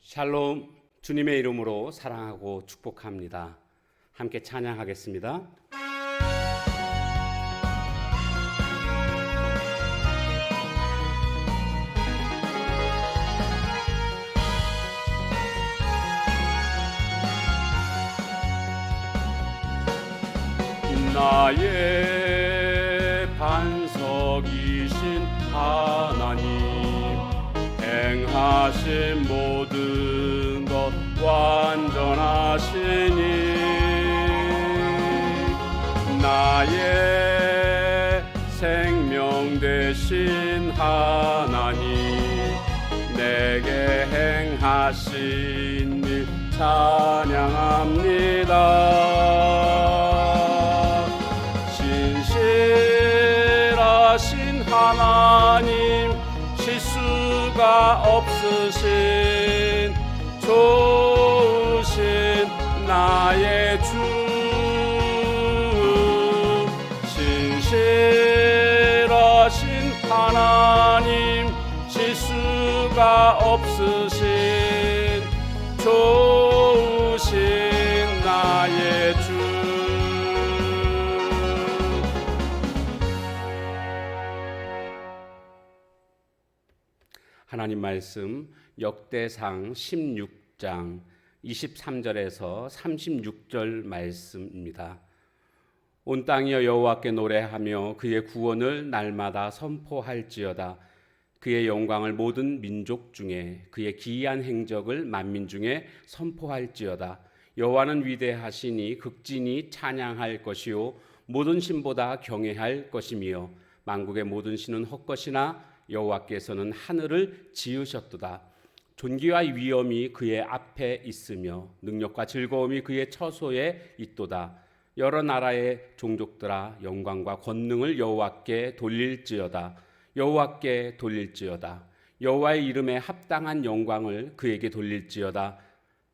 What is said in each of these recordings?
샬롬, 주님의 이름으로 사랑하고 축복합니다. 함께 찬양하겠습니다. 나의 반석이신 하나님, 행하신 모든 것 완전하시니, 나의 생명 되신 하나님, 내게 행하신 일 찬양합니다. 신실하신 하나님, 실수가 없으신 좋으신 나의 주, 신실하신 하나님, 실수가 없으신 좋으신 나의 주. 하나님 말씀 역대상 16장 23절에서 36절 말씀입니다. 온 땅이여 여호와께 노래하며 그의 구원을 날마다 선포할지어다. 그의 영광을 모든 민족 중에, 그의 기이한 행적을 만민 중에 선포할지어다. 여호와는 위대하시니 극진히 찬양할 것이요 모든 신보다 경외할 것이며, 만국의 모든 신은 헛것이나 여호와께서는 하늘을 지으셨도다. 존귀와 위엄이 그의 앞에 있으며 능력과 즐거움이 그의 처소에 있도다. 여러 나라의 종족들아 영광과 권능을 여호와께 돌릴지어다. 여호와께 돌릴지어다. 여호와의 이름에 합당한 영광을 그에게 돌릴지어다.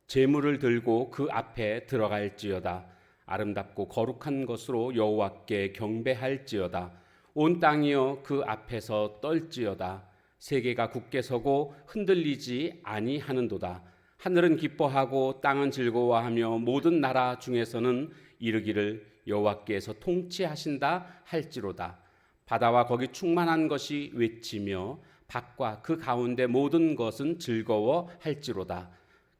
제물을 들고 그 앞에 들어갈지어다. 아름답고 거룩한 것으로 여호와께 경배할지어다. 온 땅이여 그 앞에서 떨지어다. 세계가 굳게 서고 흔들리지 아니하는도다. 하늘은 기뻐하고 땅은 즐거워하며 모든 나라 중에서는 이르기를 여호와께서 통치하신다 할지로다. 바다와 거기 충만한 것이 외치며 밭과 그 가운데 모든 것은 즐거워할지로다.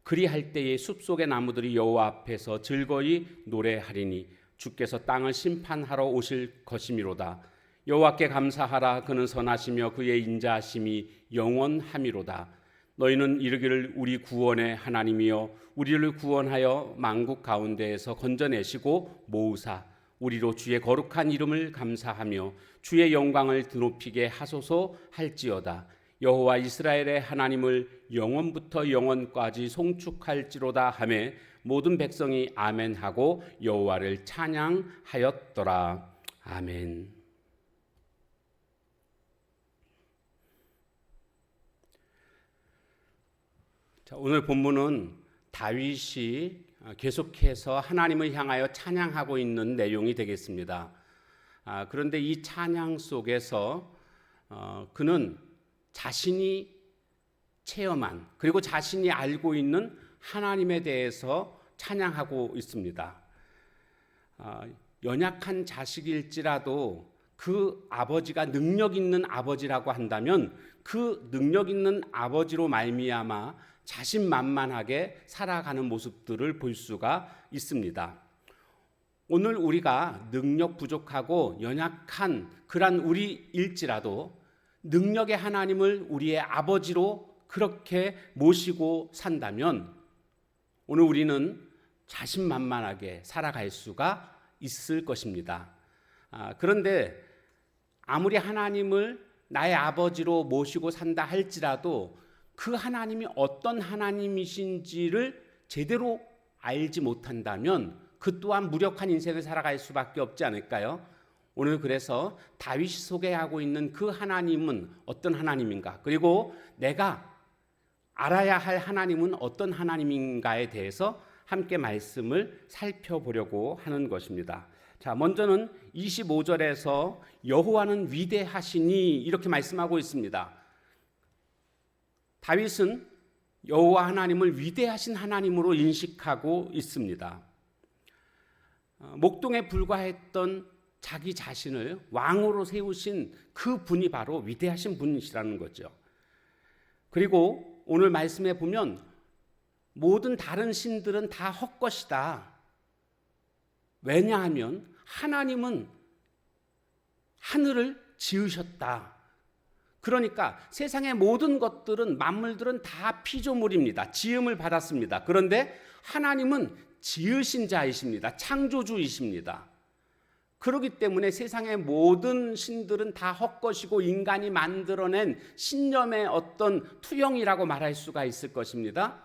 그리할 때에 숲속의 나무들이 여호와 앞에서 즐거이 노래하리니 주께서 땅을 심판하러 오실 것이미로다. 여호와께 감사하라. 그는 선하시며 그의 인자하심이 영원하미로다. 너희는 이르기를 우리 구원의 하나님이여 우리를 구원하여 만국 가운데에서 건져내시고 모으사 우리로 주의 거룩한 이름을 감사하며 주의 영광을 드높이게 하소서 할지어다. 여호와 이스라엘의 하나님을 영원부터 영원까지 송축할지로다 하매 모든 백성이 아멘하고 여호와를 찬양하였더라. 아멘. 오늘 본문은 다윗이 계속해서 하나님을 향하여 찬양하고 있는 내용이 되겠습니다. 그런데 이 찬양 속에서 그는 자신이 체험한 그리고 자신이 알고 있는 하나님에 대해서 찬양하고 있습니다. 연약한 자식일지라도 그 아버지가 능력 있는 아버지라고 한다면 그 능력 있는 아버지로 말미암아 자신만만하게 살아가는 모습들을 볼 수가 있습니다. 오늘 우리가 능력 부족하고 연약한 그런 우리일지라도 능력의 하나님을 우리의 아버지로 그렇게 모시고 산다면 오늘 우리는 자신만만하게 살아갈 수가 있을 것입니다. 그런데 아무리 하나님을 나의 아버지로 모시고 산다 할지라도 그 하나님이 어떤 하나님이신지를 제대로 알지 못한다면 그 또한 무력한 인생을 살아갈 수밖에 없지 않을까요? 오늘 그래서 다윗이 소개하고 있는 그 하나님은 어떤 하나님인가, 그리고 내가 알아야 할 하나님은 어떤 하나님인가에 대해서 함께 말씀을 살펴보려고 하는 것입니다. 자, 먼저는 25절에서 여호와는 위대하시니 이렇게 말씀하고 있습니다. 다윗은 여호와 하나님을 위대하신 하나님으로 인식하고 있습니다. 목동에 불과했던 자기 자신을 왕으로 세우신 그 분이 바로 위대하신 분이시라는 거죠. 그리고 오늘 말씀에 보면 모든 다른 신들은 다 헛것이다. 왜냐하면 하나님은 하늘을 지으셨다. 그러니까 세상의 모든 것들은, 만물들은 다 피조물입니다. 지음을 받았습니다. 그런데 하나님은 지으신 자이십니다. 창조주이십니다. 그렇기 때문에 세상의 모든 신들은 다 헛것이고 인간이 만들어낸 신념의 어떤 투영이라고 말할 수가 있을 것입니다.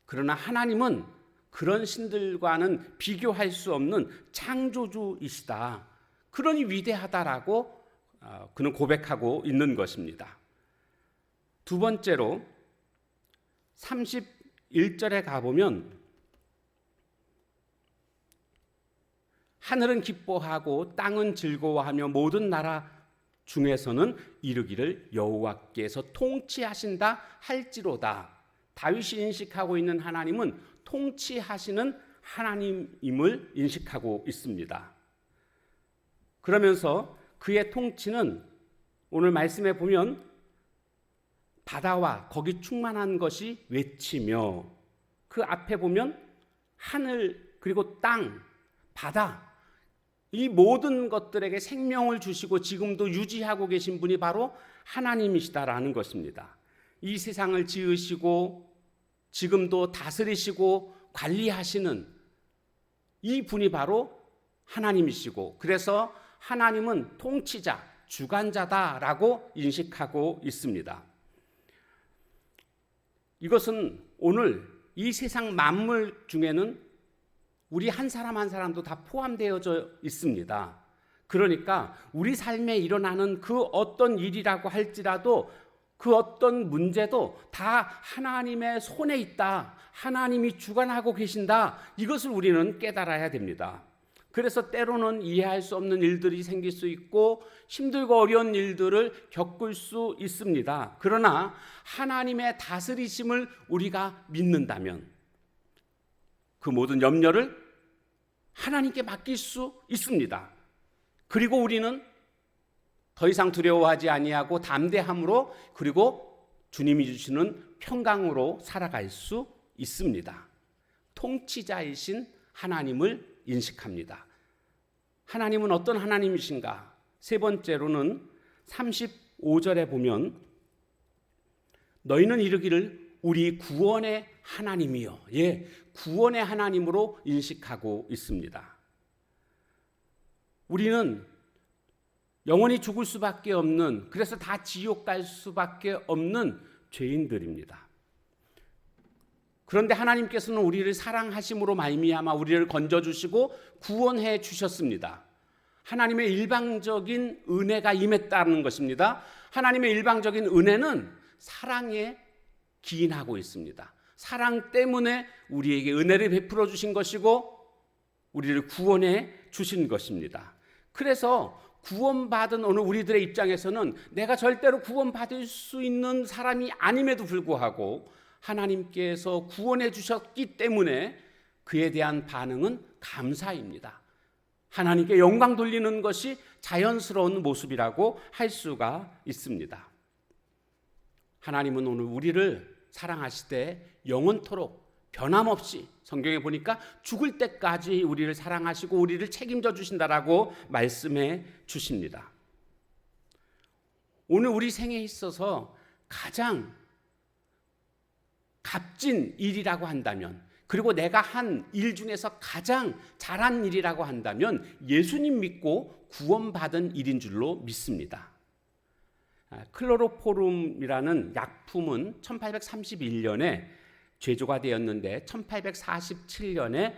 그러나 하나님은 그런 신들과는 비교할 수 없는 창조주이시다. 그러니 위대하다라고 그는 고백하고 있는 것입니다. 두 번째로 31절에 가보면 하늘은 기뻐하고 땅은 즐거워하며 모든 나라 중에서는 이르기를 여호와께서 통치하신다 할지로다. 다윗이 인식하고 있는 하나님은 통치하시는 하나님임을 인식하고 있습니다. 그러면서 그의 통치는 오늘 말씀에 보면 바다와 거기 충만한 것이 외치며, 그 앞에 보면 하늘 그리고 땅, 바다, 이 모든 것들에게 생명을 주시고 지금도 유지하고 계신 분이 바로 하나님이시다라는 것입니다. 이 세상을 지으시고 지금도 다스리시고 관리하시는 이 분이 바로 하나님이시고, 그래서 하나님은 통치자, 주관자다라고 인식하고 있습니다. 이것은 오늘 이 세상 만물 중에는 우리 한 사람 한 사람도 다 포함되어져 있습니다. 그러니까 우리 삶에 일어나는 그 어떤 일이라고 할지라도, 그 어떤 문제도 다 하나님의 손에 있다, 하나님이 주관하고 계신다, 이것을 우리는 깨달아야 됩니다. 그래서 때로는 이해할 수 없는 일들이 생길 수 있고 힘들고 어려운 일들을 겪을 수 있습니다. 그러나 하나님의 다스리심을 우리가 믿는다면 그 모든 염려를 하나님께 맡길 수 있습니다. 그리고 우리는 더 이상 두려워하지 아니하고 담대함으로, 그리고 주님이 주시는 평강으로 살아갈 수 있습니다. 통치자이신 하나님을 인식합니다. 하나님은 어떤 하나님이신가? 세 번째로는 35절에 보면 너희는 이르기를 우리 구원의 하나님이요, 구원의 하나님으로 인식하고 있습니다. 우리는 영원히 죽을 수밖에 없는, 그래서 다 지옥 갈 수밖에 없는 죄인들입니다. 그런데 하나님께서는 우리를 사랑하심으로 말미암아 우리를 건져주시고 구원해 주셨습니다. 하나님의 일방적인 은혜가 임했다는 것입니다. 하나님의 일방적인 은혜는 사랑에 기인하고 있습니다. 사랑 때문에 우리에게 은혜를 베풀어 주신 것이고 우리를 구원해 주신 것입니다. 그래서 구원받은 오늘 우리들의 입장에서는 내가 절대로 구원받을 수 있는 사람이 아님에도 불구하고 하나님께서 구원해 주셨기 때문에 그에 대한 반응은 감사입니다. 하나님께 영광 돌리는 것이 자연스러운 모습이라고 할 수가 있습니다. 하나님은 오늘 우리를 사랑하시되 영원토록 변함없이, 성경에 보니까 죽을 때까지 우리를 사랑하시고 우리를 책임져 주신다라고 말씀해 주십니다. 오늘 우리 생에 있어서 가장 값진 일이라고 한다면, 그리고 내가 한 일 중에서 가장 잘한 일이라고 한다면 예수님 믿고 구원받은 일인 줄로 믿습니다. 클로로포름이라는 약품은 1831년에 제조가 되었는데 1847년에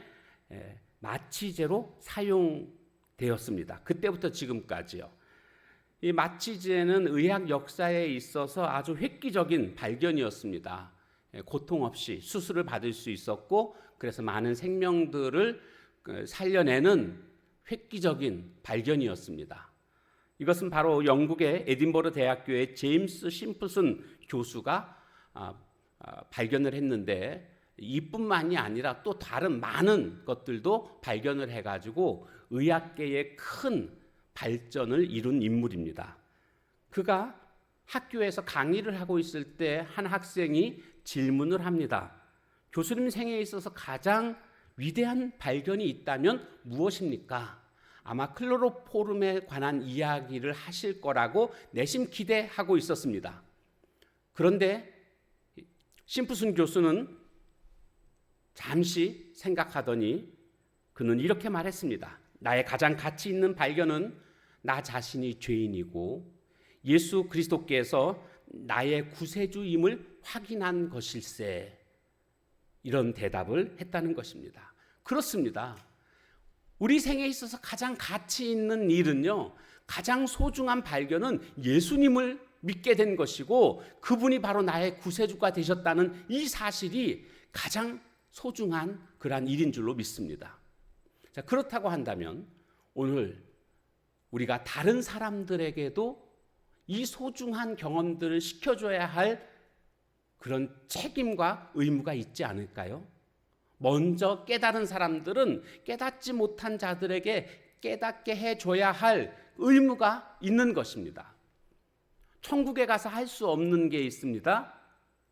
마취제로 사용되었습니다. 그때부터 지금까지요. 이 마취제는 의학 역사에 있어서 아주 획기적인 발견이었습니다. 고통 없이 수술을 받을 수 있었고, 그래서 많은 생명들을 살려내는 획기적인 발견이었습니다. 이것은 바로 영국의 에딘버러 대학교의 제임스 심프슨 교수가 발견을 했는데 이뿐만이 아니라 또 다른 많은 것들도 발견을 해가지고 의학계의 큰 발전을 이룬 인물입니다. 그가 학교에서 강의를 하고 있을 때 한 학생이 질문을 합니다. 교수님 생애에 있어서 가장 위대한 발견이 있다면 무엇입니까? 아마 클로로포름에 관한 이야기를 하실 거라고 내심 기대하고 있었습니다. 그런데 심프슨 교수는 잠시 생각하더니 그는 이렇게 말했습니다. 나의 가장 가치 있는 발견은 나 자신이 죄인이고 예수 그리스도께서 나의 구세주임을 확인한 것일세. 이런 대답을 했다는 것입니다. 그렇습니다. 우리 생에 있어서 가장 가치 있는 일은요, 가장 소중한 발견은 예수님을 믿게 된 것이고 그분이 바로 나의 구세주가 되셨다는 이 사실이 가장 소중한 그러한 일인 줄로 믿습니다. 자, 그렇다고 한다면 오늘 우리가 다른 사람들에게도 이 소중한 경험들을 시켜줘야 할 그런 책임과 의무가 있지 않을까요? 먼저 깨달은 사람들은 깨닫지 못한 자들에게 깨닫게 해줘야 할 의무가 있는 것입니다. 천국에 가서 할 수 없는 게 있습니다.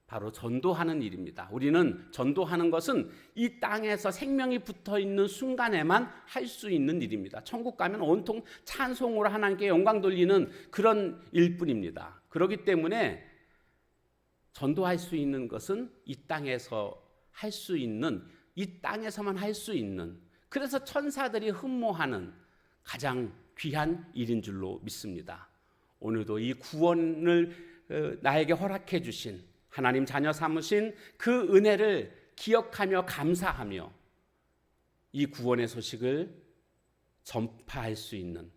바로 전도하는 일입니다. 우리는 전도하는 것은 이 땅에서 생명이 붙어 있는 순간에만 할 수 있는 일입니다. 천국 가면 온통 찬송으로 하나님께 영광 돌리는 그런 일뿐입니다. 그렇기 때문에 전도할 수 있는 것은 이 땅에서 할 수 있는, 이 땅에서만 할 수 있는, 그래서 천사들이 흠모하는 가장 귀한 일인 줄로 믿습니다. 오늘도 이 구원을 나에게 허락해 주신 하나님 자녀 삼으신 그 은혜를 기억하며 감사하며 이 구원의 소식을 전파할 수 있는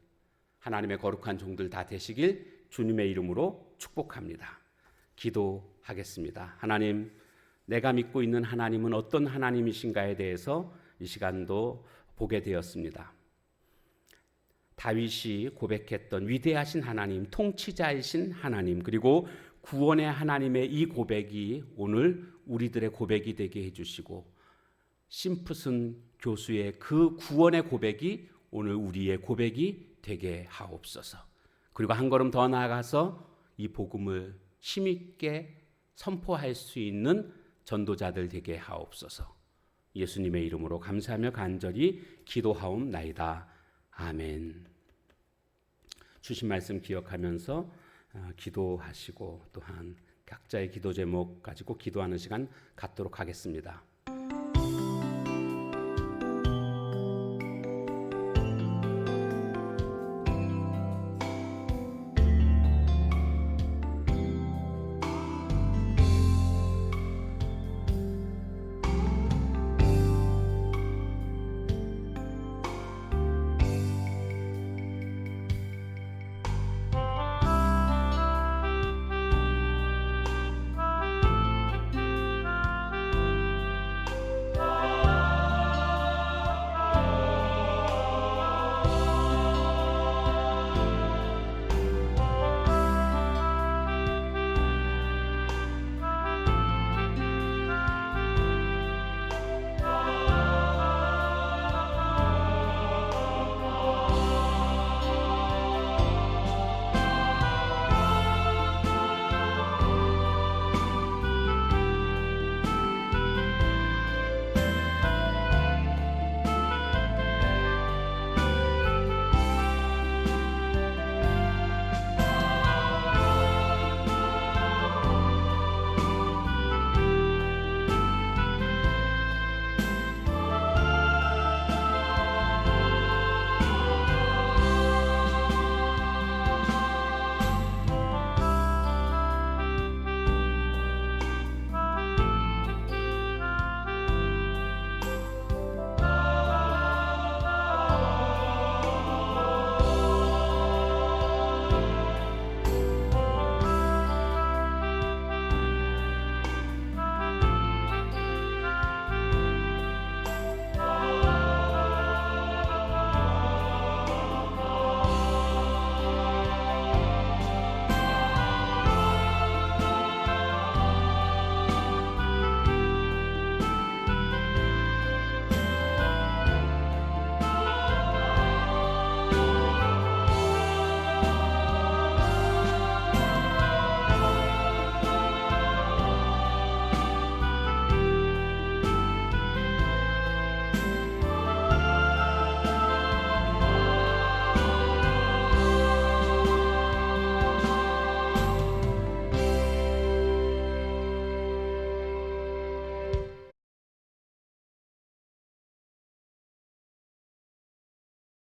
하나님의 거룩한 종들 다 되시길 주님의 이름으로 축복합니다. 기도하겠습니다. 하나님, 내가 믿고 있는 하나님은 어떤 하나님이신가에 대해서 이 시간도 보게 되었습니다. 다윗이 고백했던 위대하신 하나님, 통치자이신 하나님, 그리고 구원의 하나님의 이 고백이 오늘 우리들의 고백이 되게 해주시고 심프슨 교수의 그 구원의 고백이 오늘 우리의 고백이 되게 하옵소서. 그리고 한 걸음 더 나아가서 이 복음을 힘있게 선포할 수 있는 전도자들 되게 하옵소서. 예수님의 이름으로 감사하며 간절히 기도하옵나이다. 아멘. 주신 말씀 기억하면서 기도하시고 또한 각자의 기도 제목 가지고 기도하는 시간 갖도록 하겠습니다.